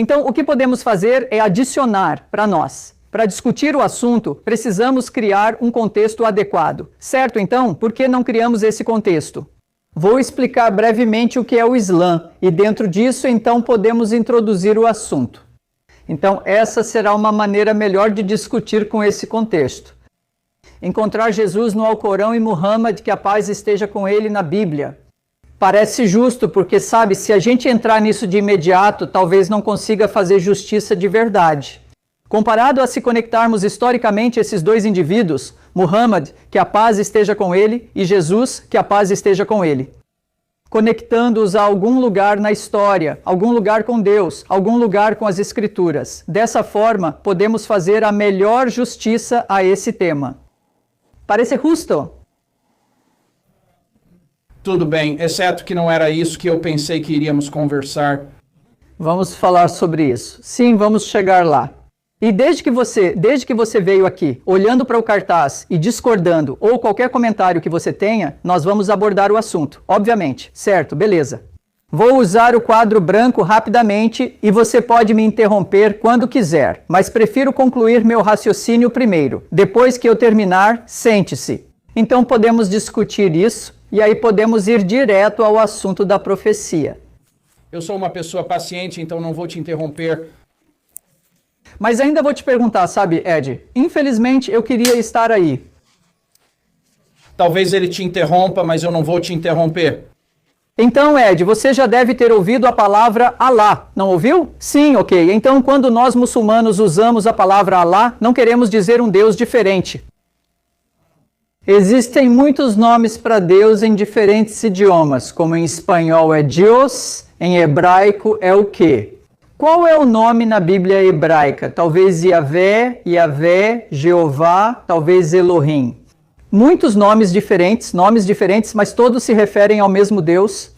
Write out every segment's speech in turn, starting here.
Então, o que podemos fazer é adicionar para nós. Para discutir o assunto, precisamos criar um contexto adequado. Certo, então? Por que não criamos esse contexto? Vou explicar brevemente o que é o Islã e dentro disso, então, podemos introduzir o assunto. Então, essa será uma maneira melhor de discutir com esse contexto. Encontrar Jesus no Alcorão e Muhammad, que a paz esteja com ele, na Bíblia. Parece justo, porque, sabe, se a gente entrar nisso de imediato, talvez não consiga fazer justiça de verdade. Comparado a se conectarmos historicamente esses dois indivíduos, Muhammad, que a paz esteja com ele, e Jesus, que a paz esteja com ele. Conectando-os a algum lugar na história, algum lugar com Deus, algum lugar com as Escrituras. Dessa forma, podemos fazer a melhor justiça a esse tema. Parece justo? Tudo bem, exceto que não era isso que eu pensei que iríamos conversar. Vamos falar sobre isso. Sim, vamos chegar lá. E desde que você veio aqui, olhando para o cartaz e discordando, ou qualquer comentário que você tenha, nós vamos abordar o assunto, obviamente. Certo, beleza. Vou usar o quadro branco rapidamente e você pode me interromper quando quiser, mas prefiro concluir meu raciocínio primeiro. Depois que eu terminar, sente-se. Então podemos discutir isso e aí podemos ir direto ao assunto da profecia. Eu sou uma pessoa paciente, então não vou te interromper. Mas ainda vou te perguntar, sabe, Ed? Infelizmente, eu queria estar aí. Talvez ele te interrompa, mas eu não vou te interromper. Então, Ed, você já deve ter ouvido a palavra Alá, não ouviu? Sim, ok. Então, quando nós muçulmanos usamos a palavra Alá, não queremos dizer um Deus diferente. Existem muitos nomes para Deus em diferentes idiomas, como em espanhol é Dios, em hebraico é o quê? Qual é o nome na Bíblia hebraica? Talvez Yahvé, Yahvé, Jeová, talvez Elohim. Muitos nomes diferentes, mas todos se referem ao mesmo Deus.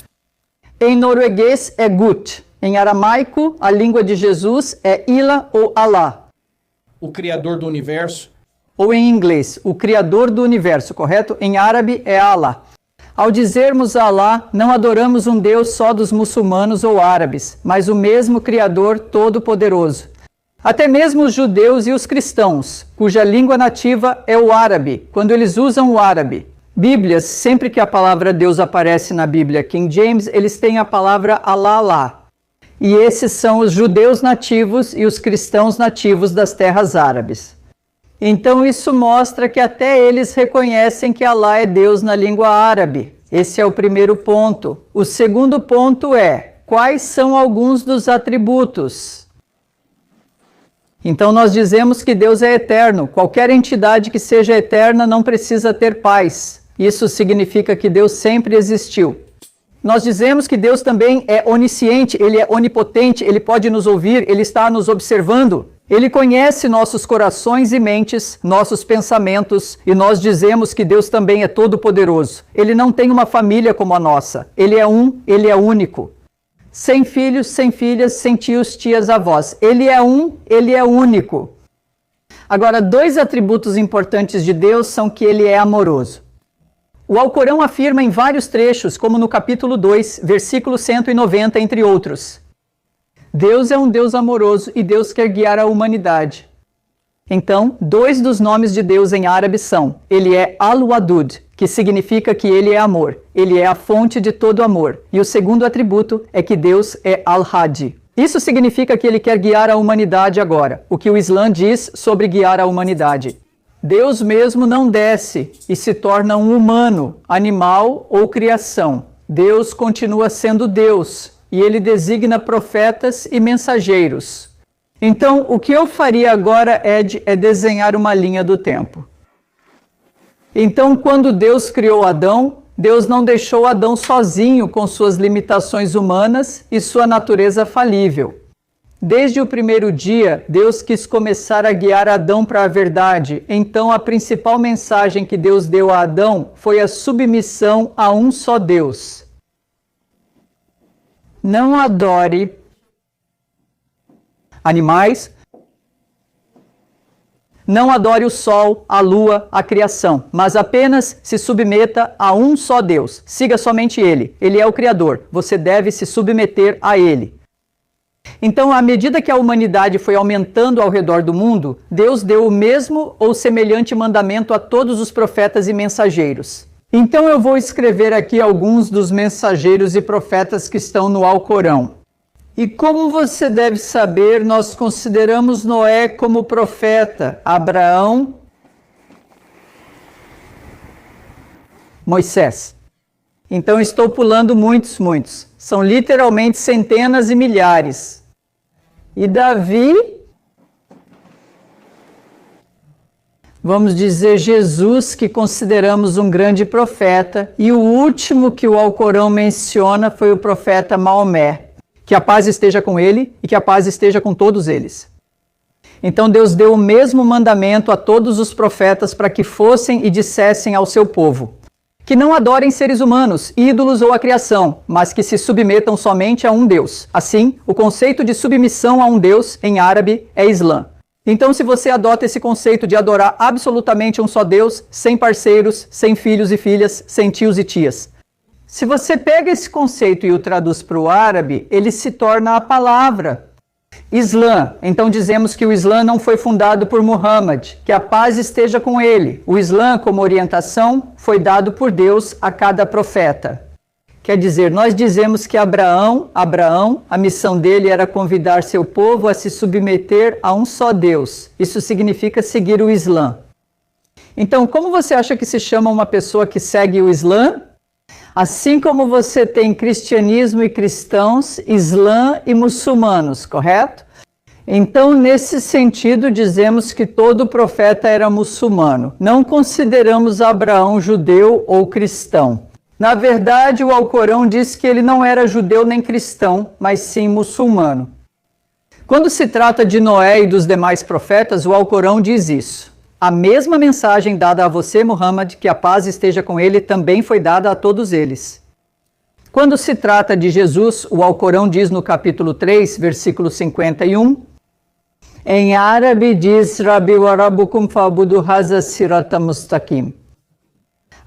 Em norueguês é Gut. Em aramaico, a língua de Jesus é Ilah ou Alá. O Criador do Universo. Ou em inglês, o Criador do Universo, correto? Em árabe é Alá. Ao dizermos Alá, não adoramos um Deus só dos muçulmanos ou árabes, mas o mesmo Criador Todo-Poderoso. Até mesmo os judeus e os cristãos, cuja língua nativa é o árabe, quando eles usam o árabe. Bíblias, sempre que a palavra Deus aparece na Bíblia King James, eles têm a palavra Alá, Alá. E esses são os judeus nativos e os cristãos nativos das terras árabes. Então isso mostra que até eles reconhecem que Alá é Deus na língua árabe. Esse é o primeiro ponto. O segundo ponto é, quais são alguns dos atributos? Então nós dizemos que Deus é eterno. Qualquer entidade que seja eterna não precisa ter pais. Isso significa que Deus sempre existiu. Nós dizemos que Deus também é onisciente, Ele é onipotente, Ele pode nos ouvir, Ele está nos observando. Ele conhece nossos corações e mentes, nossos pensamentos, e nós dizemos que Deus também é todo-poderoso. Ele não tem uma família como a nossa. Ele é Ele é único. Sem filhos, sem filhas, sem tios, tias, avós. Ele é Ele é único. Agora, dois atributos importantes de Deus são que Ele é amoroso. O Alcorão afirma em vários trechos, como no capítulo 2, versículo 190, entre outros. Deus é um Deus amoroso e Deus quer guiar a humanidade. Então, dois dos nomes de Deus em árabe são, Ele é Al-Wadud, que significa que Ele é amor, Ele é a fonte de todo amor. E o segundo atributo é que Deus é Al-Hadi. Isso significa que Ele quer guiar a humanidade agora, o que o Islã diz sobre guiar a humanidade. Deus mesmo não desce e se torna um humano, animal ou criação. Deus continua sendo Deus. E Ele designa profetas e mensageiros. Então, o que eu faria agora, Ed, é desenhar uma linha do tempo. Então, quando Deus criou Adão, Deus não deixou Adão sozinho com suas limitações humanas e sua natureza falível. Desde o primeiro dia, Deus quis começar a guiar Adão para a verdade. Então, a principal mensagem que Deus deu a Adão foi a submissão a um só Deus. Não adore animais, não adore o sol, a lua, a criação, mas apenas se submeta a um só Deus. Siga somente Ele. Ele é o Criador. Você deve se submeter a Ele. Então, à medida que a humanidade foi aumentando ao redor do mundo, Deus deu o mesmo ou semelhante mandamento a todos os profetas e mensageiros. Então eu vou escrever aqui alguns dos mensageiros e profetas que estão no Alcorão. E como você deve saber, nós consideramos Noé como profeta, Abraão, Moisés. Então estou pulando muitos. São literalmente centenas e milhares. E Davi, vamos dizer Jesus, que consideramos um grande profeta. E o último que o Alcorão menciona foi o profeta Maomé. Que a paz esteja com ele e que a paz esteja com todos eles. Então Deus deu o mesmo mandamento a todos os profetas para que fossem e dissessem ao seu povo que não adorem seres humanos, ídolos ou a criação, mas que se submetam somente a um Deus. Assim, o conceito de submissão a um Deus, em árabe, é Islã. Então, se você adota esse conceito de adorar absolutamente um só Deus, sem parceiros, sem filhos e filhas, sem tios e tias. Se você pega esse conceito e o traduz para o árabe, ele se torna a palavra Islã. Então dizemos que o Islã não foi fundado por Muhammad, que a paz esteja com ele. O Islã, como orientação, foi dado por Deus a cada profeta. Quer dizer, nós dizemos que Abraão, a missão dele era convidar seu povo a se submeter a um só Deus. Isso significa seguir o Islã. Então, como você acha que se chama uma pessoa que segue o Islã? Assim como você tem cristianismo e cristãos, Islã e muçulmanos, correto? Então, nesse sentido, dizemos que todo profeta era muçulmano. Não consideramos Abraão judeu ou cristão. Na verdade, o Alcorão diz que ele não era judeu nem cristão, mas sim muçulmano. Quando se trata de Noé e dos demais profetas, o Alcorão diz isso. A mesma mensagem dada a você, Muhammad, que a paz esteja com ele, também foi dada a todos eles. Quando se trata de Jesus, o Alcorão diz no capítulo 3, versículo 51, em árabe diz, Rabbi wa rabbukum fa'budu haza sirata mustaqim.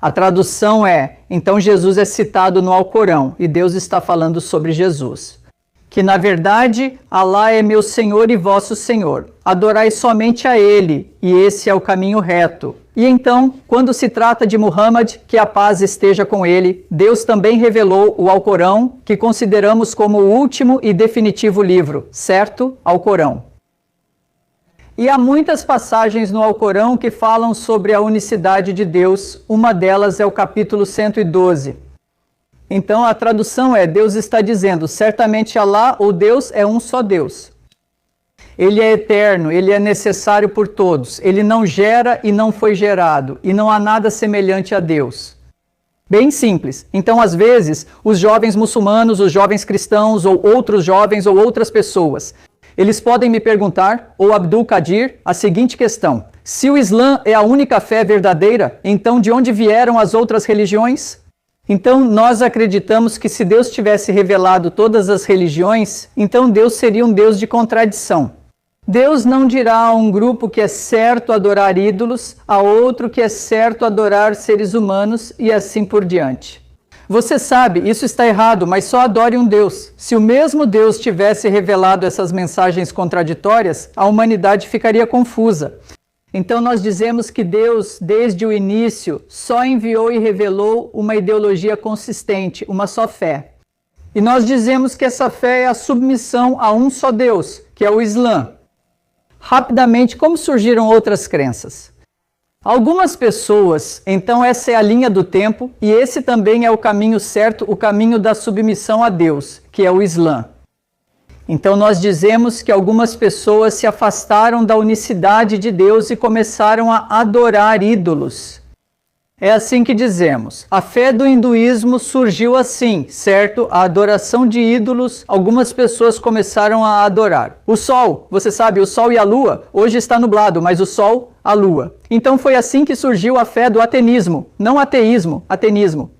A tradução é, então Jesus é citado no Alcorão, e Deus está falando sobre Jesus. Que na verdade, Alá é meu Senhor e vosso Senhor. Adorai somente a Ele, e esse é o caminho reto. E então, quando se trata de Muhammad, que a paz esteja com ele, Deus também revelou o Alcorão, que consideramos como o último e definitivo livro, certo? Alcorão. E há muitas passagens no Alcorão que falam sobre a unicidade de Deus. Uma delas é o capítulo 112. Então a tradução é, Deus está dizendo, certamente Alá, ou Deus, é um só Deus. Ele é eterno, ele é necessário por todos, ele não gera e não foi gerado, e não há nada semelhante a Deus. Bem simples. Então, às vezes, os jovens muçulmanos, os jovens cristãos, ou outros jovens, ou outras pessoas, eles podem me perguntar, ou Abdul Qadir, a seguinte questão. Se o Islã é a única fé verdadeira, então de onde vieram as outras religiões? Então, nós acreditamos que se Deus tivesse revelado todas as religiões, então Deus seria um Deus de contradição. Deus não dirá a um grupo que é certo adorar ídolos, a outro que é certo adorar seres humanos e assim por diante. Você sabe, isso está errado, mas só adore um Deus. Se o mesmo Deus tivesse revelado essas mensagens contraditórias, a humanidade ficaria confusa. Então nós dizemos que Deus, desde o início, só enviou e revelou uma ideologia consistente, uma só fé. E nós dizemos que essa fé é a submissão a um só Deus, que é o Islã. Rapidamente, como surgiram outras crenças? Algumas pessoas, então essa é a linha do tempo, e esse também é o caminho certo, o caminho da submissão a Deus, que é o Islã. Então nós dizemos que algumas pessoas se afastaram da unicidade de Deus e começaram a adorar ídolos. É assim que dizemos. A fé do hinduísmo surgiu assim, certo? A adoração de ídolos, algumas pessoas começaram a adorar. O sol, você sabe, o sol e a lua, hoje está nublado, mas o sol, a lua. Então foi assim que surgiu a fé do ateísmo, não ateísmo, ateísmo.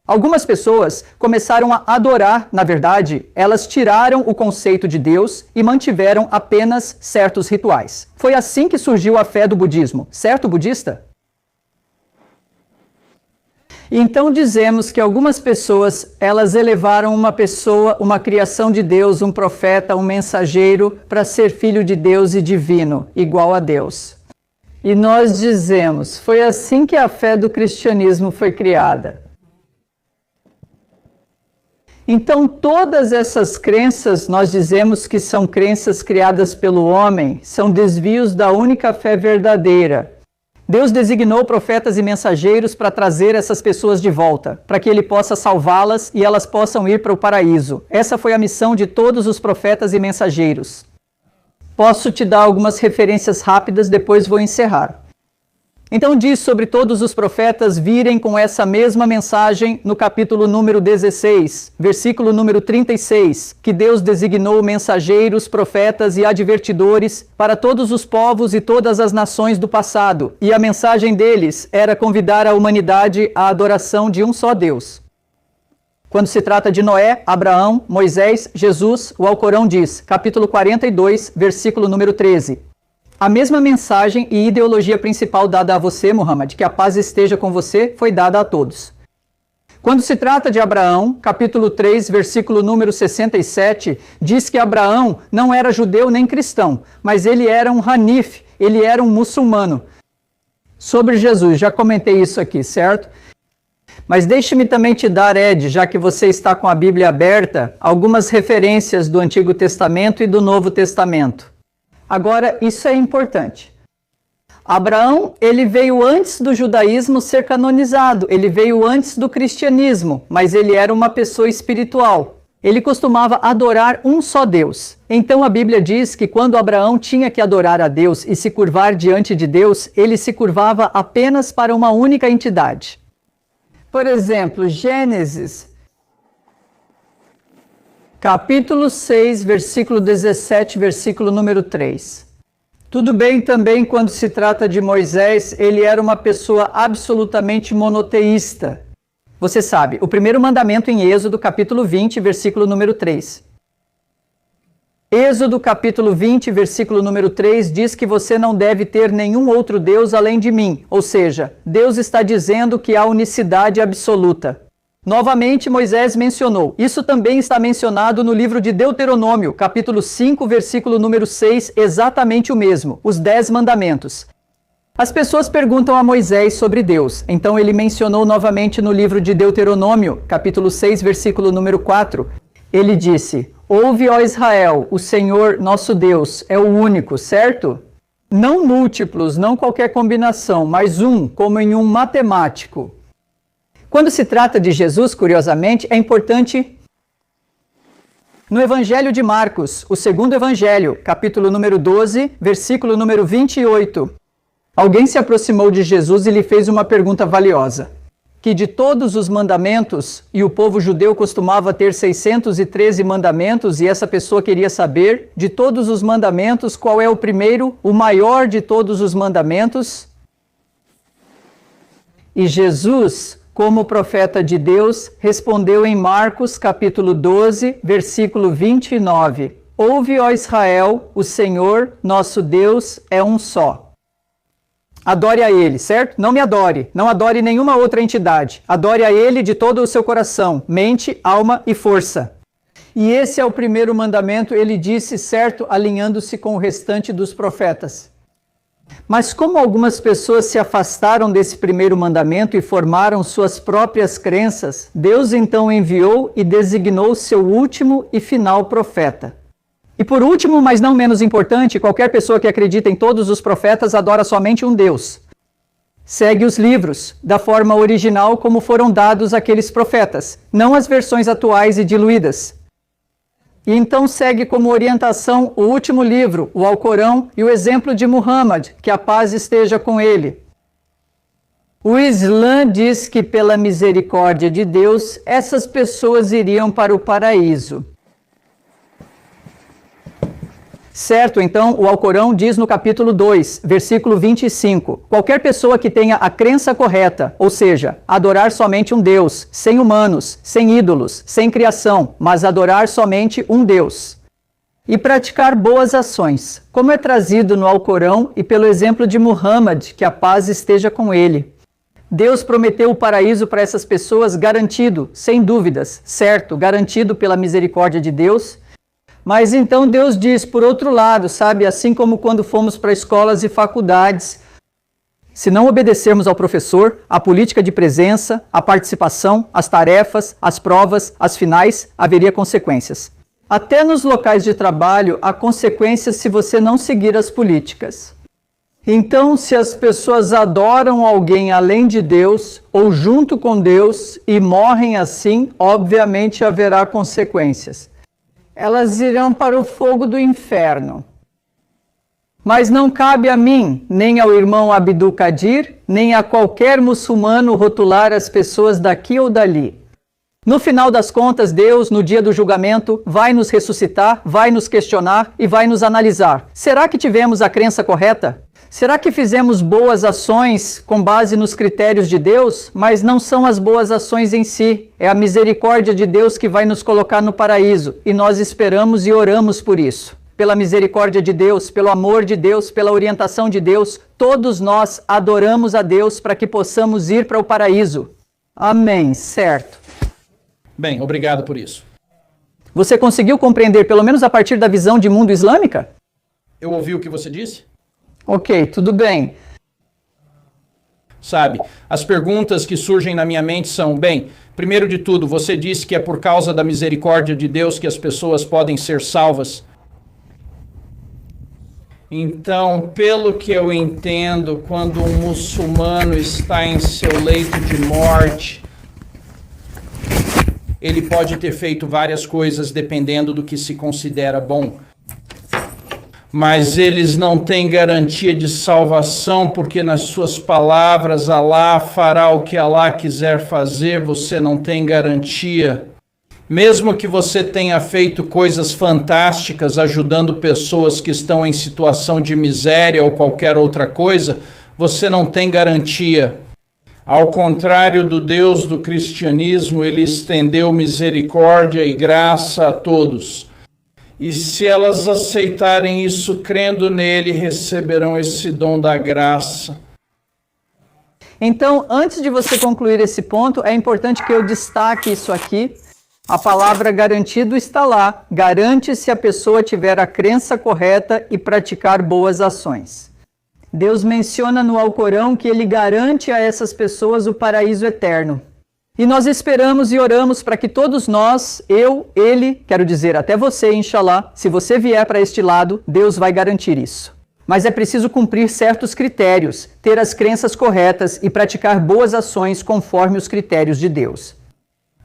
Algumas pessoas começaram a adorar, na verdade, elas tiraram o conceito de Deus e mantiveram apenas certos rituais. Foi assim que surgiu a fé do budismo, certo, budista? Então dizemos que algumas pessoas, elas elevaram uma pessoa, uma criação de Deus, um profeta, um mensageiro, para ser filho de Deus e divino, igual a Deus. E nós dizemos, foi assim que a fé do cristianismo foi criada. Então todas essas crenças, nós dizemos que são crenças criadas pelo homem, são desvios da única fé verdadeira. Deus designou profetas e mensageiros para trazer essas pessoas de volta, para que Ele possa salvá-las e elas possam ir para o paraíso. Essa foi a missão de todos os profetas e mensageiros. Posso te dar algumas referências rápidas, depois vou encerrar. Então diz sobre todos os profetas virem com essa mesma mensagem no capítulo número 16, versículo número 36, que Deus designou mensageiros, profetas e advertidores para todos os povos e todas as nações do passado. E a mensagem deles era convidar a humanidade à adoração de um só Deus. Quando se trata de Noé, Abraão, Moisés, Jesus, o Alcorão diz, capítulo 42, versículo número 13. A mesma mensagem e ideologia principal dada a você, Muhammad, que a paz esteja com você, foi dada a todos. Quando se trata de Abraão, capítulo 3, versículo número 67, diz que Abraão não era judeu nem cristão, mas ele era um Hanif, ele era um muçulmano. Sobre Jesus, já comentei isso aqui, certo? Mas deixe-me também te dar, Ed, já que você está com a Bíblia aberta, algumas referências do Antigo Testamento e do Novo Testamento. Agora, isso é importante. Abraão, ele veio antes do judaísmo ser canonizado, ele veio antes do cristianismo, mas ele era uma pessoa espiritual. Ele costumava adorar um só Deus. Então a Bíblia diz que quando Abraão tinha que adorar a Deus e se curvar diante de Deus, ele se curvava apenas para uma única entidade. Por exemplo, Gênesis, capítulo 6, versículo 17, versículo número 3. Tudo bem também quando se trata de Moisés, ele era uma pessoa absolutamente monoteísta. Você sabe, o primeiro mandamento em Êxodo, capítulo 20, versículo número 3. Êxodo, capítulo 20, versículo número 3, diz que você não deve ter nenhum outro Deus além de mim. Ou seja, Deus está dizendo que há unicidade absoluta. Novamente, Moisés mencionou. Isso também está mencionado no livro de Deuteronômio, capítulo 5, versículo número 6, exatamente o mesmo, os 10 mandamentos. As pessoas perguntam a Moisés sobre Deus, então ele mencionou novamente no livro de Deuteronômio, capítulo 6, versículo número 4. Ele disse, ouve, ó Israel, o Senhor, nosso Deus, é o único, certo? Não múltiplos, não qualquer combinação, mas um, como em um matemático. Quando se trata de Jesus, curiosamente, é importante no Evangelho de Marcos, o segundo Evangelho, capítulo número 12, versículo número 28. Alguém se aproximou de Jesus e lhe fez uma pergunta valiosa. Que de todos os mandamentos, e o povo judeu costumava ter 613 mandamentos, e essa pessoa queria saber, de todos os mandamentos, qual é o primeiro, o maior de todos os mandamentos? E Jesus, como profeta de Deus, respondeu em Marcos, capítulo 12, versículo 29. Ouve, ó Israel, o Senhor, nosso Deus, é um só. Adore a Ele, certo? Não me adore, não adore nenhuma outra entidade. Adore a Ele de todo o seu coração, mente, alma e força. E esse é o primeiro mandamento, ele disse, certo, alinhando-se com o restante dos profetas. Mas como algumas pessoas se afastaram desse primeiro mandamento e formaram suas próprias crenças, Deus então enviou e designou seu último e final profeta. E por último, mas não menos importante, qualquer pessoa que acredita em todos os profetas adora somente um Deus. Segue os livros, da forma original como foram dados àqueles profetas, não as versões atuais e diluídas. E então segue como orientação o último livro, o Alcorão, e o exemplo de Muhammad, que a paz esteja com ele. O Islã diz que pela misericórdia de Deus, essas pessoas iriam para o paraíso. Certo, então, o Alcorão diz no capítulo 2, versículo 25, qualquer pessoa que tenha a crença correta, ou seja, adorar somente um Deus, sem humanos, sem ídolos, sem criação, mas adorar somente um Deus. E praticar boas ações, como é trazido no Alcorão e pelo exemplo de Muhammad, que a paz esteja com ele. Deus prometeu o paraíso para essas pessoas garantido, sem dúvidas, certo, garantido pela misericórdia de Deus. Mas então Deus diz, por outro lado, sabe, assim como quando fomos para escolas e faculdades, se não obedecermos ao professor, à política de presença, à participação, às tarefas, às provas, às finais, haveria consequências. Até nos locais de trabalho, há consequências se você não seguir as políticas. Então, se as pessoas adoram alguém além de Deus, ou junto com Deus, e morrem assim, obviamente haverá consequências. Elas irão para o fogo do inferno. Mas não cabe a mim, nem ao irmão Abdul Qadir, nem a qualquer muçulmano rotular as pessoas daqui ou dali. No final das contas, Deus, no dia do julgamento, vai nos ressuscitar, vai nos questionar e vai nos analisar. Será que tivemos a crença correta? Será que fizemos boas ações com base nos critérios de Deus? Mas não são as boas ações em si. É a misericórdia de Deus que vai nos colocar no paraíso. E nós esperamos e oramos por isso. Pela misericórdia de Deus, pelo amor de Deus, pela orientação de Deus, todos nós adoramos a Deus para que possamos ir para o paraíso. Amém, certo. Bem, obrigado por isso. Você conseguiu compreender, pelo menos a partir da visão de mundo islâmica? Eu ouvi o que você disse? Ok, tudo bem. Sabe, as perguntas que surgem na minha mente são, bem, primeiro de tudo, você disse que é por causa da misericórdia de Deus que as pessoas podem ser salvas. Então, pelo que eu entendo, quando um muçulmano está em seu leito de morte, ele pode ter feito várias coisas dependendo do que se considera bom. Mas eles não têm garantia de salvação, porque nas suas palavras, Alá fará o que Alá quiser fazer, você não tem garantia. Mesmo que você tenha feito coisas fantásticas, ajudando pessoas que estão em situação de miséria ou qualquer outra coisa, você não tem garantia. Ao contrário do Deus do cristianismo, ele estendeu misericórdia e graça a todos. E se elas aceitarem isso, crendo nele, receberão esse dom da graça. Então, antes de você concluir esse ponto, é importante que eu destaque isso aqui. A palavra garantido está lá. Garante se a pessoa tiver a crença correta e praticar boas ações. Deus menciona no Alcorão que ele garante a essas pessoas o paraíso eterno. E nós esperamos e oramos para que todos nós, eu, ele, quero dizer até você, inshallah, se você vier para este lado, Deus vai garantir isso. Mas é preciso cumprir certos critérios, ter as crenças corretas e praticar boas ações conforme os critérios de Deus.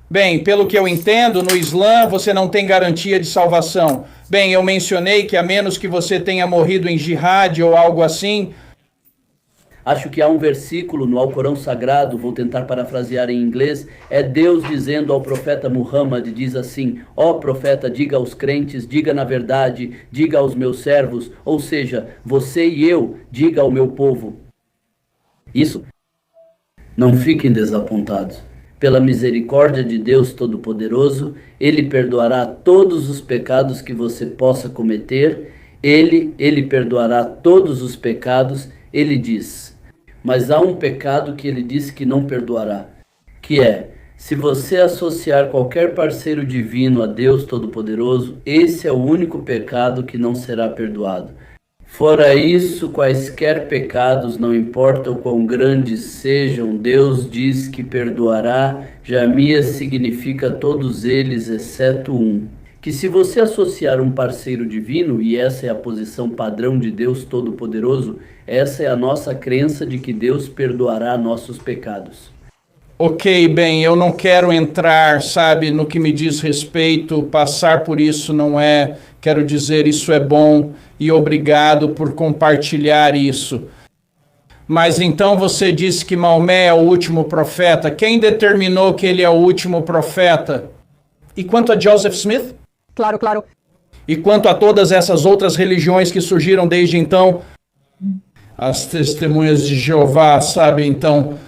Bem, pelo que eu entendo, no Islã você não tem garantia de salvação. Bem, eu mencionei que a menos que você tenha morrido em jihad ou algo assim... Acho que há um versículo no Alcorão Sagrado, vou tentar parafrasear em inglês, é Deus dizendo ao profeta Muhammad, diz assim: ó profeta, diga aos crentes, diga na verdade, diga aos meus servos, ou seja, você e eu, diga ao meu povo. Isso, não fiquem desapontados. Pela misericórdia de Deus Todo-Poderoso, Ele perdoará todos os pecados que você possa cometer, Ele perdoará todos os pecados, Ele diz. Mas há um pecado que ele disse que não perdoará, que é, se você associar qualquer parceiro divino a Deus Todo-Poderoso, esse é o único pecado que não será perdoado. Fora isso, quaisquer pecados, não importa o quão grandes sejam, Deus diz que perdoará, Jamia significa todos eles, exceto um. Que se você associar um parceiro divino, e essa é a posição padrão de Deus Todo-Poderoso, essa é a nossa crença de que Deus perdoará nossos pecados. Ok, bem, eu não quero entrar, sabe, no que me diz respeito, passar por isso não é, quero dizer, isso é bom e obrigado por compartilhar isso. Mas então você disse que Maomé é o último profeta. Quem determinou que ele é o último profeta? E quanto a Joseph Smith? Claro, claro. E quanto a todas essas outras religiões que surgiram desde então? As testemunhas de Jeová, sabe, então...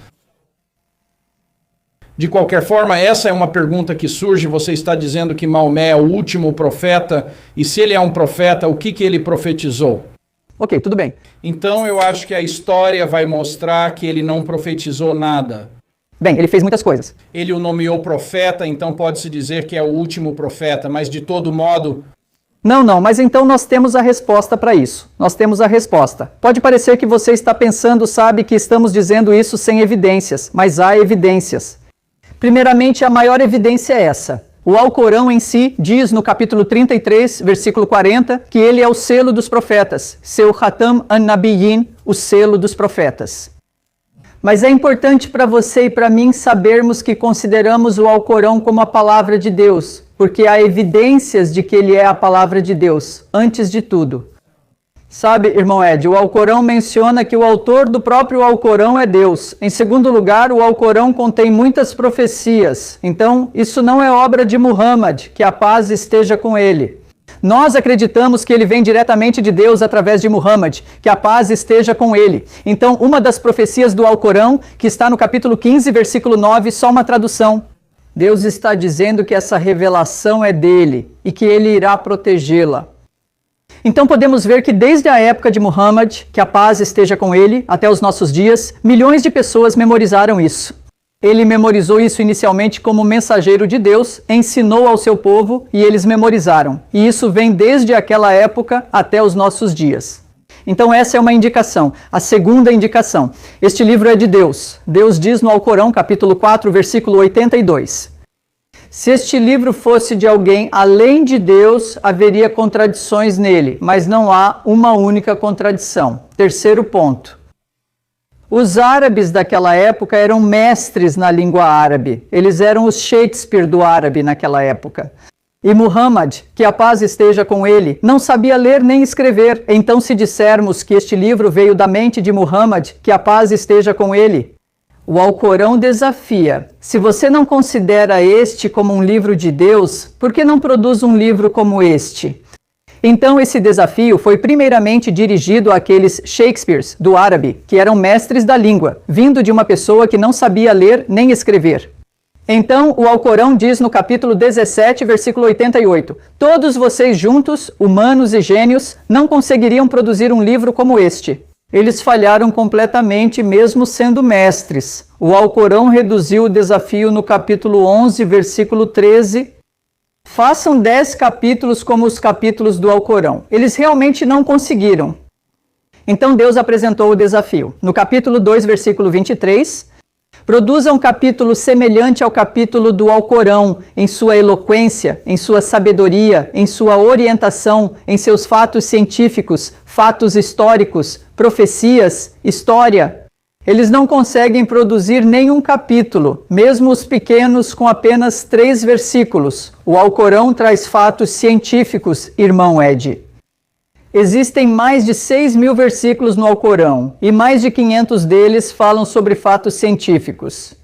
De qualquer forma, essa é uma pergunta que surge. Você está dizendo que Maomé é o último profeta, e se ele é um profeta, o que ele profetizou? Ok, tudo bem. Então eu acho que a história vai mostrar que ele não profetizou nada. Bem, ele fez muitas coisas. Ele o nomeou profeta, então pode-se dizer que é o último profeta, mas de todo modo... Não, mas então nós temos a resposta para isso. Nós temos a resposta. Pode parecer que você está pensando, sabe, que estamos dizendo isso sem evidências, mas há evidências. Primeiramente, a maior evidência é essa. O Alcorão em si diz no capítulo 33, versículo 40, que ele é o selo dos profetas, seu Khatam an-Nabiyyin, o selo dos profetas. Mas é importante para você e para mim sabermos que consideramos o Alcorão como a palavra de Deus, porque há evidências de que ele é a palavra de Deus, antes de tudo. Sabe, irmão Ed, o Alcorão menciona que o autor do próprio Alcorão é Deus. Em segundo lugar, o Alcorão contém muitas profecias. Então, isso não é obra de Muhammad, que a paz esteja com ele. Nós acreditamos que ele vem diretamente de Deus através de Muhammad, que a paz esteja com ele. Então, uma das profecias do Alcorão, que está no capítulo 15, versículo 9, só uma tradução. Deus está dizendo que essa revelação é dele e que ele irá protegê-la. Então podemos ver que desde a época de Muhammad, que a paz esteja com ele, até os nossos dias, milhões de pessoas memorizaram isso. Ele memorizou isso inicialmente como mensageiro de Deus, ensinou ao seu povo e eles memorizaram. E isso vem desde aquela época até os nossos dias. Então essa é uma indicação. A segunda indicação. Este livro é de Deus. Deus diz no Alcorão, capítulo 4, versículo 82. Se este livro fosse de alguém além de Deus, haveria contradições nele, mas não há uma única contradição. Terceiro ponto. Os árabes daquela época eram mestres na língua árabe. Eles eram os Shakespeare do árabe naquela época. E Muhammad, que a paz esteja com ele, não sabia ler nem escrever. Então, se dissermos que este livro veio da mente de Muhammad, que a paz esteja com ele, o Alcorão desafia. Se você não considera este como um livro de Deus, por que não produz um livro como este? Então esse desafio foi primeiramente dirigido àqueles Shakespeares do árabe, que eram mestres da língua, vindo de uma pessoa que não sabia ler nem escrever. Então o Alcorão diz no capítulo 17, versículo 88, todos vocês juntos, humanos e gênios, não conseguiriam produzir um livro como este. Eles falharam completamente, mesmo sendo mestres. O Alcorão reduziu o desafio no capítulo 11, versículo 13. Façam 10 capítulos como os capítulos do Alcorão. Eles realmente não conseguiram. Então Deus apresentou o desafio. No capítulo 2, versículo 23, produza um capítulo semelhante ao capítulo do Alcorão, em sua eloquência, em sua sabedoria, em sua orientação, em seus fatos científicos, fatos históricos, profecias, história. Eles não conseguem produzir nenhum capítulo, mesmo os pequenos com apenas 3 versículos. O Alcorão traz fatos científicos, irmão Ed. Existem mais de 6.000 versículos no Alcorão, e mais de 500 deles falam sobre fatos científicos.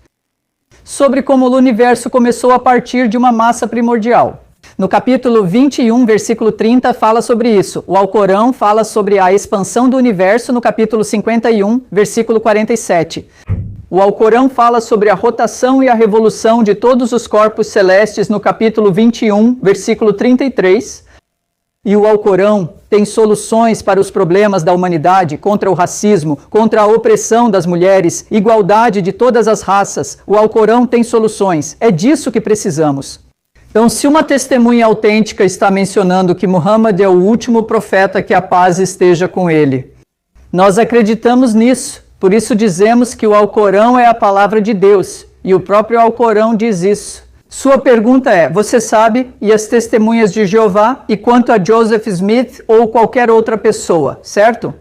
Sobre como o universo começou a partir de uma massa primordial. No capítulo 21, versículo 30, fala sobre isso. O Alcorão fala sobre a expansão do universo no capítulo 51, versículo 47. O Alcorão fala sobre a rotação e a revolução de todos os corpos celestes no capítulo 21, versículo 33. E o Alcorão tem soluções para os problemas da humanidade, contra o racismo, contra a opressão das mulheres, igualdade de todas as raças. O Alcorão tem soluções. É disso que precisamos. Então, se uma testemunha autêntica está mencionando que Muhammad é o último profeta, que a paz esteja com ele, nós acreditamos nisso. Por isso dizemos que o Alcorão é a palavra de Deus. E o próprio Alcorão diz isso. Sua pergunta é, você sabe, e as testemunhas de Jeová, e quanto a Joseph Smith ou qualquer outra pessoa, certo?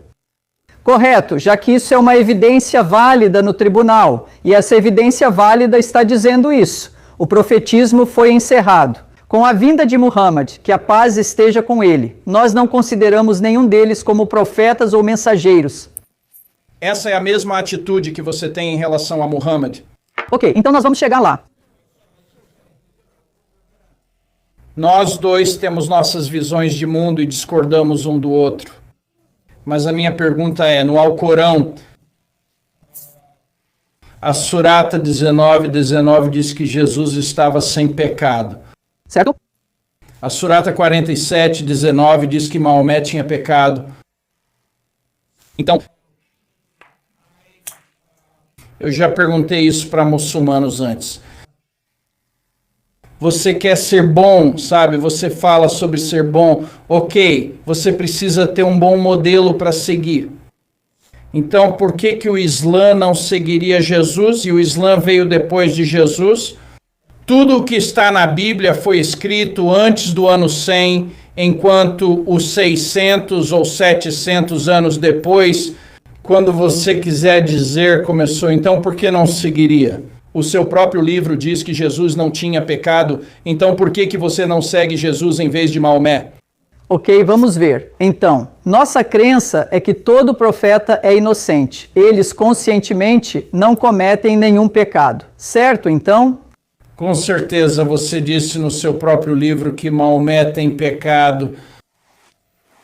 Correto, já que isso é uma evidência válida no tribunal, e essa evidência válida está dizendo isso. O profetismo foi encerrado. Com a vinda de Muhammad, que a paz esteja com ele, nós não consideramos nenhum deles como profetas ou mensageiros. Essa é a mesma atitude que você tem em relação a Muhammad. Ok, então nós vamos chegar lá. Nós dois temos nossas visões de mundo e discordamos um do outro. Mas a minha pergunta é, no Alcorão, a Surata 19:19 diz que Jesus estava sem pecado. Certo? A Surata 47:19 diz que Maomé tinha pecado. Então, eu já perguntei isso para muçulmanos antes. Você quer ser bom, sabe? Você fala sobre ser bom. Ok, você precisa ter um bom modelo para seguir. Então, por que que o Islã não seguiria Jesus e o Islã veio depois de Jesus? Tudo o que está na Bíblia foi escrito antes do ano 100, enquanto os 600 ou 700 anos depois, quando você quiser dizer, começou. Então, por que não seguiria? O seu próprio livro diz que Jesus não tinha pecado, então por que que você não segue Jesus em vez de Maomé? Ok, vamos ver. Então, nossa crença é que todo profeta é inocente. Eles conscientemente não cometem nenhum pecado. Certo, então? Com certeza você disse no seu próprio livro que Maomé tem pecado.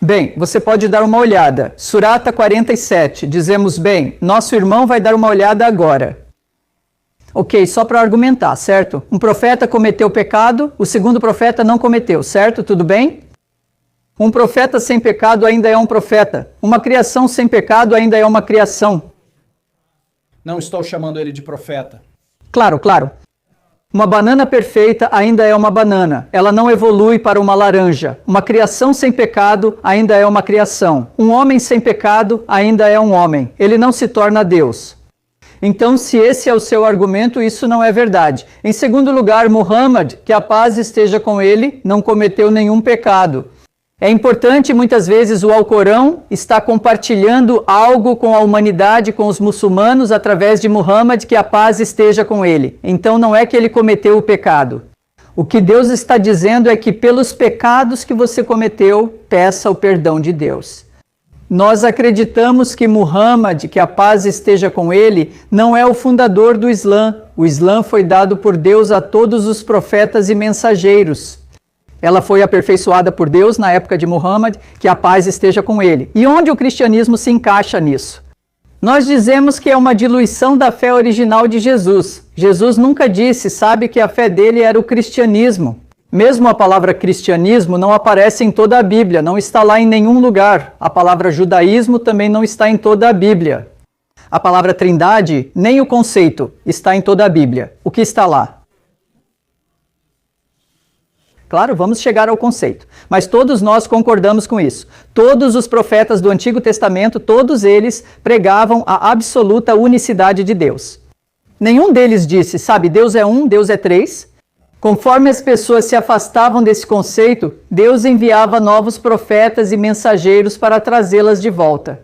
Bem, você pode dar uma olhada. Surata 47, dizemos bem, nosso irmão vai dar uma olhada agora. Ok, só para argumentar, certo? Um profeta cometeu pecado, o segundo profeta não cometeu, certo? Tudo bem? Um profeta sem pecado ainda é um profeta. Uma criação sem pecado ainda é uma criação. Não estou chamando ele de profeta. Claro, claro. Uma banana perfeita ainda é uma banana. Ela não evolui para uma laranja. Uma criação sem pecado ainda é uma criação. Um homem sem pecado ainda é um homem. Ele não se torna Deus. Então, se esse é o seu argumento, isso não é verdade. Em segundo lugar, Muhammad, que a paz esteja com ele, não cometeu nenhum pecado. É importante, muitas vezes, o Alcorão está compartilhando algo com a humanidade, com os muçulmanos, através de Muhammad, que a paz esteja com ele. Então, não é que ele cometeu o pecado. O que Deus está dizendo é que, pelos pecados que você cometeu, peça o perdão de Deus. Nós acreditamos que Muhammad, que a paz esteja com ele, não é o fundador do Islã. O Islã foi dado por Deus a todos os profetas e mensageiros. Ela foi aperfeiçoada por Deus na época de Muhammad, que a paz esteja com ele. E onde o cristianismo se encaixa nisso? Nós dizemos que é uma diluição da fé original de Jesus. Jesus nunca disse, sabe, que a fé dele era o cristianismo. Mesmo a palavra cristianismo não aparece em toda a Bíblia, não está lá em nenhum lugar. A palavra judaísmo também não está em toda a Bíblia. A palavra trindade, nem o conceito, está em toda a Bíblia. O que está lá? Claro, vamos chegar ao conceito. Mas todos nós concordamos com isso. Todos os profetas do Antigo Testamento, todos eles pregavam a absoluta unicidade de Deus. Nenhum deles disse, sabe, Deus é um, Deus é três. Conforme as pessoas se afastavam desse conceito, Deus enviava novos profetas e mensageiros para trazê-las de volta.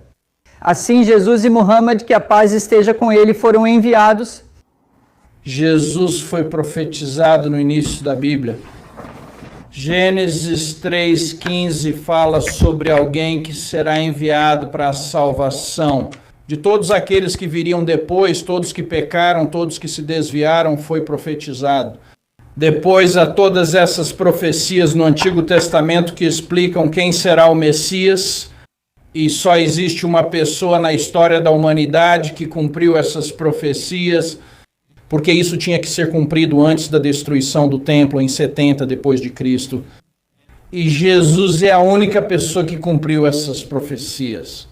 Assim, Jesus e Muhammad, que a paz esteja com ele, foram enviados. Jesus foi profetizado no início da Bíblia. Gênesis 3,15 fala sobre alguém que será enviado para a salvação. De todos aqueles que viriam depois, todos que pecaram, todos que se desviaram, foi profetizado. Depois há todas essas profecias no Antigo Testamento que explicam quem será o Messias, e só existe uma pessoa na história da humanidade que cumpriu essas profecias, porque isso tinha que ser cumprido antes da destruição do templo em 70 depois de Cristo. E Jesus é a única pessoa que cumpriu essas profecias.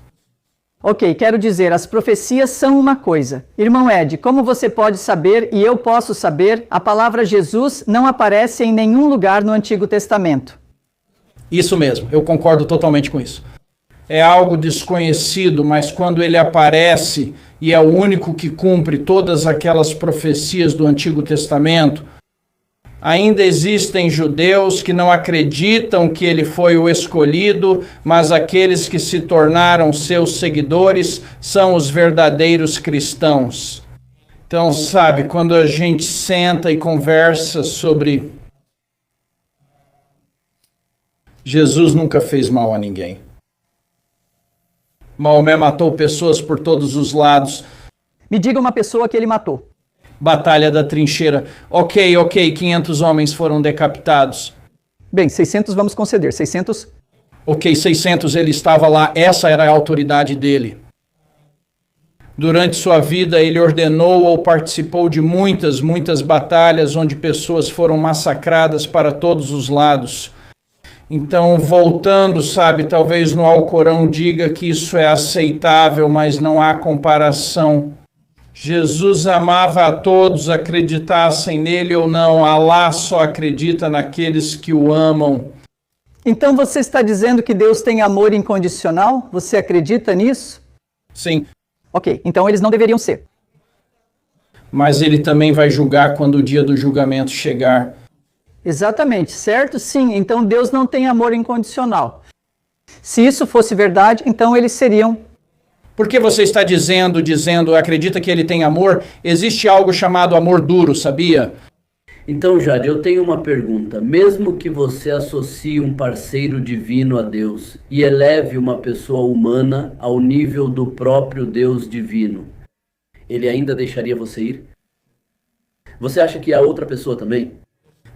Ok, quero dizer, as profecias são uma coisa. Irmão Ed, como você pode saber, e eu posso saber, a palavra Jesus não aparece em nenhum lugar no Antigo Testamento. Isso mesmo, eu concordo totalmente com isso. É algo desconhecido, mas quando ele aparece e é o único que cumpre todas aquelas profecias do Antigo Testamento, ainda existem judeus que não acreditam que ele foi o escolhido, mas aqueles que se tornaram seus seguidores são os verdadeiros cristãos. Então, sabe, quando a gente senta e conversa sobre... Jesus nunca fez mal a ninguém. Maomé matou pessoas por todos os lados. Me diga uma pessoa que ele matou. Batalha da Trincheira. Ok, 500 homens foram decapitados. Bem, 600 vamos conceder, 600... Ok, 600 ele estava lá, essa era a autoridade dele. Durante sua vida ele ordenou ou participou de muitas batalhas onde pessoas foram massacradas para todos os lados. Então, voltando, sabe, talvez no Alcorão diga que isso é aceitável, mas não há comparação. Jesus amava a todos, acreditassem nele ou não. Alá só acredita naqueles que o amam. Então você está dizendo que Deus tem amor incondicional? Você acredita nisso? Sim, Ok, então eles não deveriam ser. mas ele também vai julgar quando o dia do julgamento chegar. Exatamente, certo? Sim, então Deus não tem amor incondicional. Se isso fosse verdade, então eles seriam. Por que você está dizendo, acredita que ele tem amor? Existe algo chamado amor duro, sabia? Então, Jade, eu tenho uma pergunta. Mesmo que você associe um parceiro divino a Deus e eleve uma pessoa humana ao nível do próprio Deus divino, ele ainda deixaria você ir? Você acha que a outra pessoa também?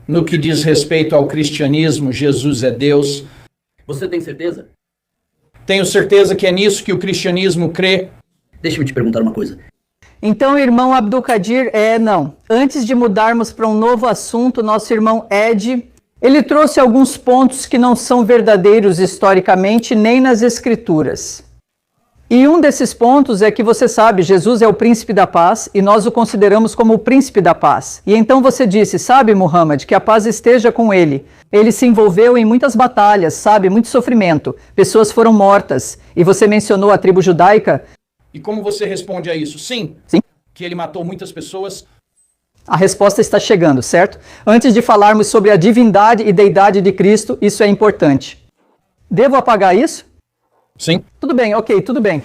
No que diz respeito ao cristianismo, Jesus é Deus. Você tem certeza? Tenho certeza que é nisso que o cristianismo crê. Deixa-me te perguntar uma coisa. Então, irmão Abdul-Qadir, não. Antes de mudarmos para um novo assunto, nosso irmão Ed, ele trouxe alguns pontos que não são verdadeiros historicamente nem nas escrituras. E um desses pontos é que você sabe, Jesus é o príncipe da paz e nós o consideramos como o príncipe da paz. E então você disse, sabe, Muhammad, que a paz esteja com ele. Ele se envolveu em muitas batalhas, sabe, muito sofrimento. Pessoas foram mortas. E você mencionou a tribo judaica. E como você responde a isso? Sim. Sim. Que ele matou muitas pessoas. A resposta está chegando, certo? Antes de falarmos sobre a divindade e deidade de Cristo, isso é importante. Devo apagar isso? Sim. Tudo bem, ok, tudo bem.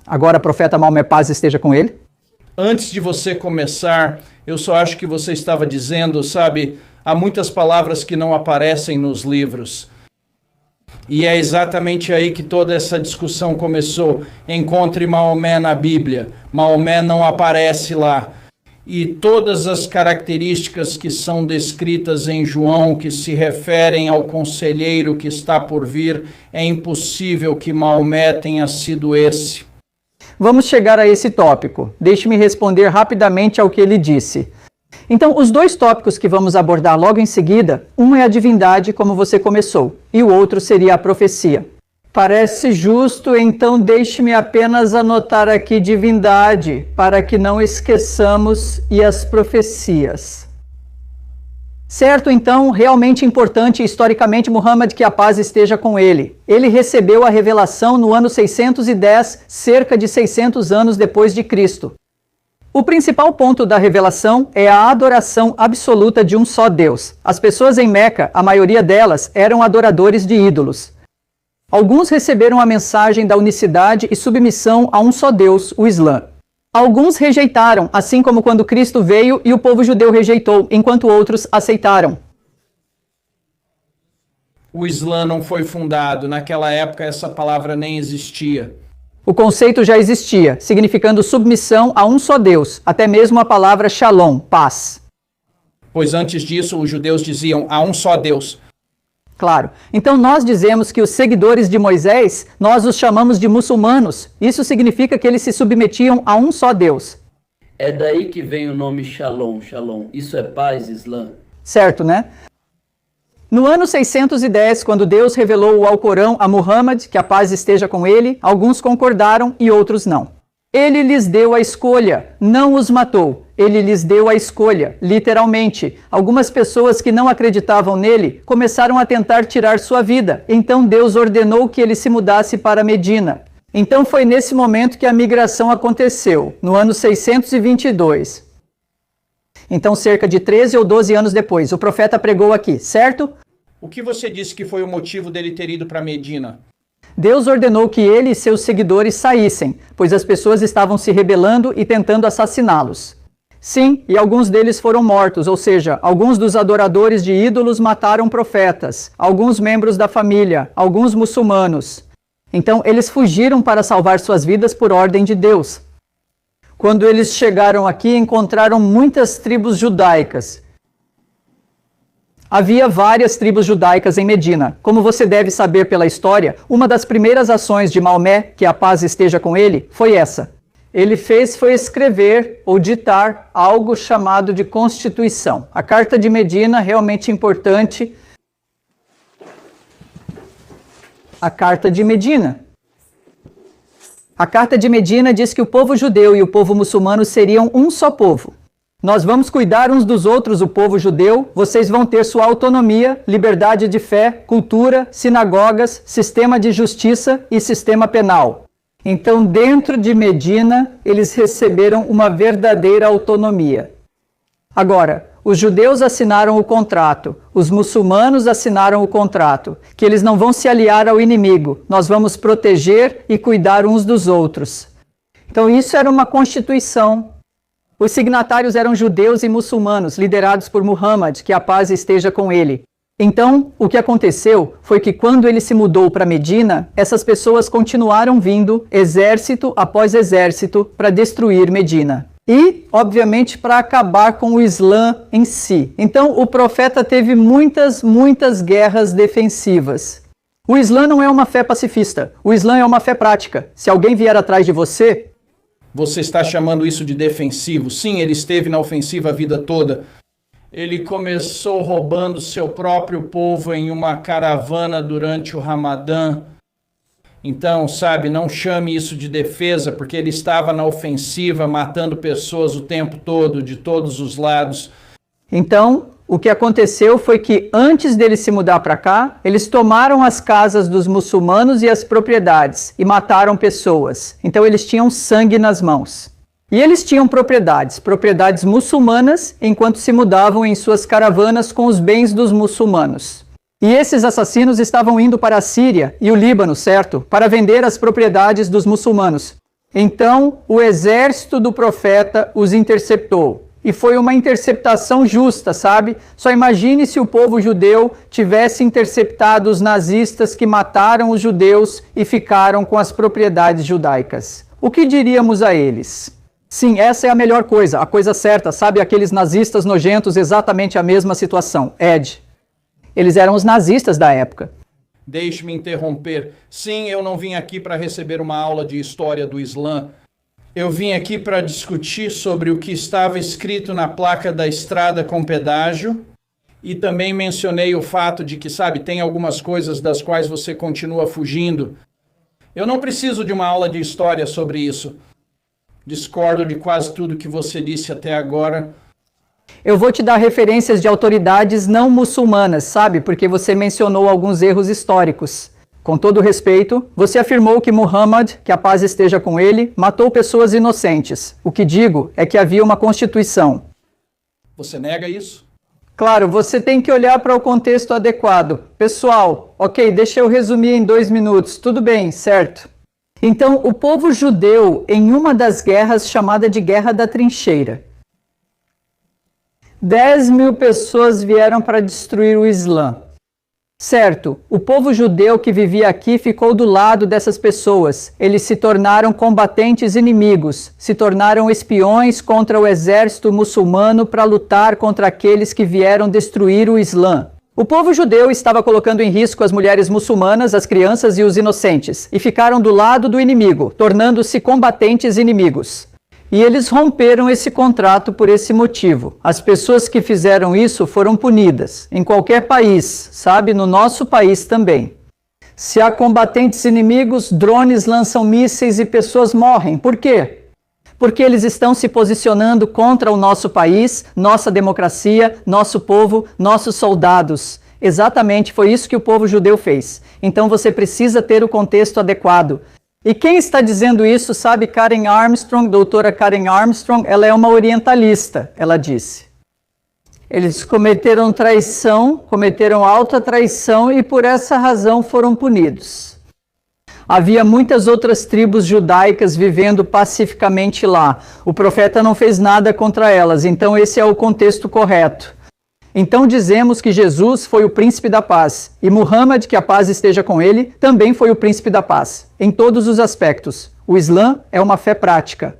Agora, profeta Maomé, paz esteja com ele. Antes de você começar, eu só acho que você estava dizendo, sabe, há muitas palavras que não aparecem nos livros. E é exatamente aí que toda essa discussão começou. Encontre Maomé na Bíblia. Maomé não aparece lá. E todas as características que são descritas em João, que se referem ao conselheiro que está por vir, é impossível que Maomé tenha sido esse. Vamos chegar a esse tópico. Deixe-me responder rapidamente ao que ele disse. Então, os dois tópicos que vamos abordar logo em seguida, um é a divindade, como você começou, e o outro seria a profecia. Parece justo, então deixe-me apenas anotar aqui divindade, para que não esqueçamos, e as profecias. Certo, então, realmente importante historicamente, Muhammad, que a paz esteja com ele. Ele recebeu a revelação no ano 610, cerca de 600 anos depois de Cristo. O principal ponto da revelação é a adoração absoluta de um só Deus. As pessoas em Meca, a maioria delas, eram adoradores de ídolos. Alguns receberam a mensagem da unicidade e submissão a um só Deus, o Islã. Alguns rejeitaram, assim como quando Cristo veio e o povo judeu rejeitou, enquanto outros aceitaram. O Islã não foi fundado. Naquela época, essa palavra nem existia. O conceito já existia, significando submissão a um só Deus, até mesmo a palavra shalom, paz. Pois antes disso, os judeus diziam, há um só Deus. Claro. Então nós dizemos que os seguidores de Moisés, nós os chamamos de muçulmanos. Isso significa que eles se submetiam a um só Deus. É daí que vem o nome Shalom, Shalom. Isso é paz, Islã. Certo, né? No ano 610, quando Deus revelou o Alcorão a Muhammad, que a paz esteja com ele, alguns concordaram e outros não. Ele lhes deu a escolha, não os matou. Ele lhes deu a escolha, literalmente. Algumas pessoas que não acreditavam nele começaram a tentar tirar sua vida. Então Deus ordenou que ele se mudasse para Medina. Então foi nesse momento que a migração aconteceu, no ano 622. Então, cerca de 13 ou 12 anos depois, o profeta pregou aqui, certo? O que você disse que foi o motivo dele ter ido para Medina? Deus ordenou que ele e seus seguidores saíssem, pois as pessoas estavam se rebelando e tentando assassiná-los. Sim, e alguns deles foram mortos, ou seja, alguns dos adoradores de ídolos mataram profetas, alguns membros da família, alguns muçulmanos. Então, eles fugiram para salvar suas vidas por ordem de Deus. Quando eles chegaram aqui, encontraram muitas tribos judaicas. Havia várias tribos judaicas em Medina. Como você deve saber pela história, uma das primeiras ações de Maomé, que a paz esteja com ele, foi essa. Ele foi escrever ou ditar algo chamado de Constituição. A Carta de Medina, realmente importante. A Carta de Medina. A Carta de Medina diz que o povo judeu e o povo muçulmano seriam um só povo. Nós vamos cuidar uns dos outros, o povo judeu, vocês vão ter sua autonomia, liberdade de fé, cultura, sinagogas, sistema de justiça e sistema penal. Então, dentro de Medina, eles receberam uma verdadeira autonomia. Agora, os judeus assinaram o contrato, os muçulmanos assinaram o contrato, que eles não vão se aliar ao inimigo, nós vamos proteger e cuidar uns dos outros. Então, isso era uma constituição. Os signatários eram judeus e muçulmanos, liderados por Muhammad, que a paz esteja com ele. Então, o que aconteceu foi que quando ele se mudou para Medina, essas pessoas continuaram vindo, exército após exército, para destruir Medina. E, obviamente, para acabar com o Islã em si. Então, o profeta teve muitas guerras defensivas. O Islã não é uma fé pacifista, o Islã é uma fé prática. Se alguém vier atrás de você... Você está chamando isso de defensivo? Sim, ele esteve na ofensiva a vida toda. Ele começou roubando seu próprio povo em uma caravana durante o Ramadã. Então, sabe, não chame isso de defesa, porque ele estava na ofensiva, matando pessoas o tempo todo, de todos os lados. Então, o que aconteceu foi que antes dele se mudar para cá, eles tomaram as casas dos muçulmanos e as propriedades e mataram pessoas. Então, eles tinham sangue nas mãos. E eles tinham propriedades muçulmanas, enquanto se mudavam em suas caravanas com os bens dos muçulmanos. E esses assassinos estavam indo para a Síria e o Líbano, certo? Para vender as propriedades dos muçulmanos. Então, o exército do profeta os interceptou. E foi uma interceptação justa, sabe? Só imagine se o povo judeu tivesse interceptado os nazistas que mataram os judeus e ficaram com as propriedades judaicas. O que diríamos a eles? Sim, essa é a melhor coisa, a coisa certa, sabe? Aqueles nazistas nojentos, exatamente a mesma situação. Ed. Eles eram os nazistas da época. Deixe-me interromper. Sim, eu não vim aqui para receber uma aula de história do Islã. Eu vim aqui para discutir sobre o que estava escrito na placa da estrada com pedágio e também mencionei o fato de que, sabe, tem algumas coisas das quais você continua fugindo. Eu não preciso de uma aula de história sobre isso. Discordo de quase tudo que você disse até agora. Eu vou te dar referências de autoridades não muçulmanas, sabe? Porque você mencionou alguns erros históricos. Com todo respeito, você afirmou que Muhammad, que a paz esteja com ele, matou pessoas inocentes. O que digo é que havia uma constituição. Você nega isso? Claro, você tem que olhar para o contexto adequado. Pessoal, ok, deixa eu resumir em 2 minutos. Tudo bem, certo? Então, o povo judeu, em uma das guerras chamada de Guerra da Trincheira, 10.000 pessoas vieram para destruir o Islã. Certo, o povo judeu que vivia aqui ficou do lado dessas pessoas. Eles se tornaram combatentes inimigos, se tornaram espiões contra o exército muçulmano para lutar contra aqueles que vieram destruir o Islã. O povo judeu estava colocando em risco as mulheres muçulmanas, as crianças e os inocentes, e ficaram do lado do inimigo, tornando-se combatentes inimigos. E eles romperam esse contrato por esse motivo. As pessoas que fizeram isso foram punidas, em qualquer país, sabe? No nosso país também. Se há combatentes inimigos, drones lançam mísseis e pessoas morrem. Por quê? Porque eles estão se posicionando contra o nosso país, nossa democracia, nosso povo, nossos soldados. Exatamente, foi isso que o povo judeu fez. Então você precisa ter o contexto adequado. E quem está dizendo isso, sabe, Karen Armstrong, doutora Karen Armstrong, ela é uma orientalista, ela disse. Eles cometeram traição, cometeram alta traição e por essa razão foram punidos. Havia muitas outras tribos judaicas vivendo pacificamente lá. O profeta não fez nada contra elas, então esse é o contexto correto. Então dizemos que Jesus foi o príncipe da paz, e Muhammad, que a paz esteja com ele, também foi o príncipe da paz, em todos os aspectos. O Islã é uma fé prática.